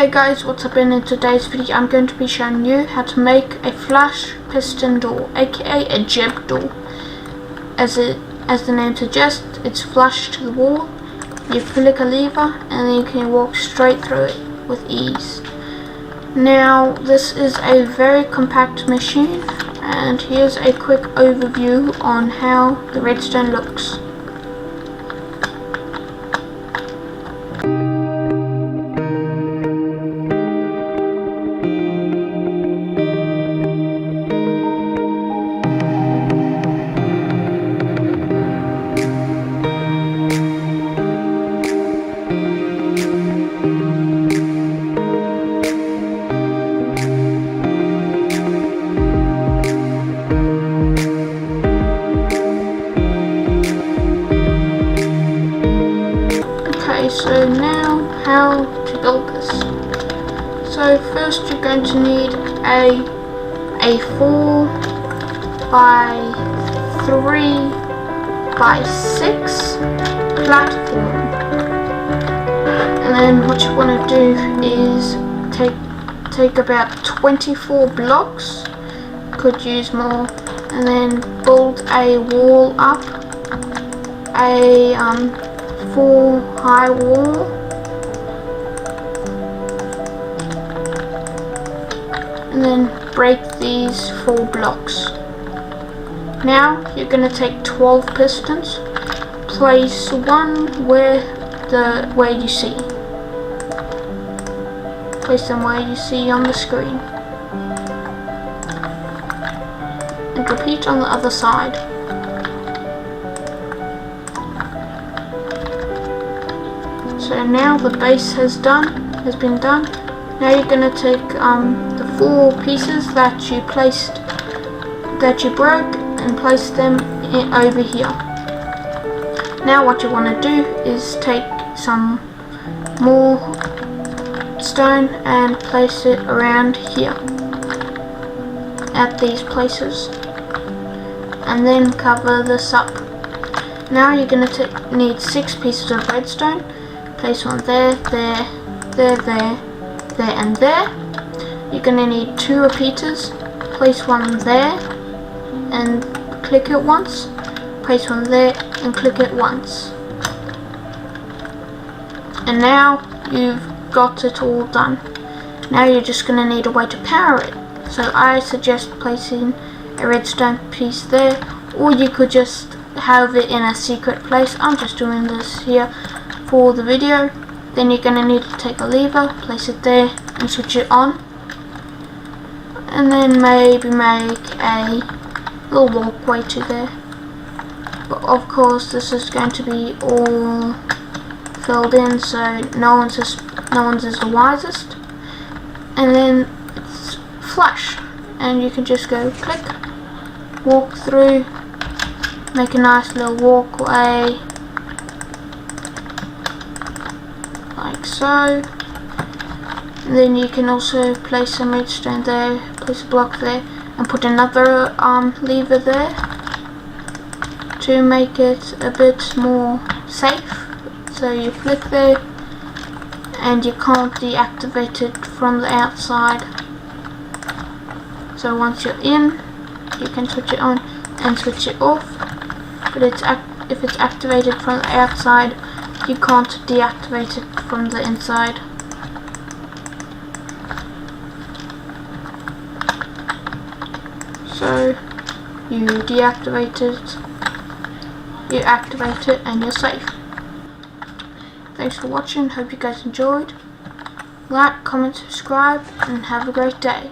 Hey guys, what's up? In today's video I'm going to be showing you how to make a flush piston door, aka a jib door. As the name suggests, it's flush to the wall. You flick a lever and then you can walk straight through it with ease. Now this is a very compact machine, and here's a quick overview on how the redstone looks. So now how to build this. So first you're going to need a 4 by 3 by 6 platform, and then what you want to do is take about 24 blocks, could use more, and then build a wall up, a 4 high wall, and then break these 4 blocks. Now you're going to take 12 pistons, place one where you see. Place them where you see on the screen, and repeat on the other side. So now the base has been done. Now you're going to take the 4 pieces that you broke and place them over here. Now what you want to do is take some more stone and place it around here at these places, and then cover this up. Now you're going to need 6 pieces of redstone. Place one there, there, and there. You're going to need 2 repeaters. Place one there and click it once. Place one there and click it once. And now you've got it all done. Now you're just going to need a way to power it. So I suggest placing a redstone piece there, or you could just have it in a secret place. I'm just doing this here for the video. Then you're going to need to take a lever, place it there and switch it on, and then maybe make a little walkway to there. But of course this is going to be all filled in, so no one's is the wisest. And then it's flush, and you can just go click, walk through, make a nice little walkway like so. And then you can also place some redstone there, place a block there, and put another lever there to make it a bit more safe. So you flick there and you can't deactivate it from the outside. So once you're in, you can switch it on and switch it off, but if it's activated from the outside, you can't deactivate it from the inside. So you deactivate it, you activate it, and you're safe. Thanks for watching, hope you guys enjoyed. Like, comment, subscribe, and have a great day.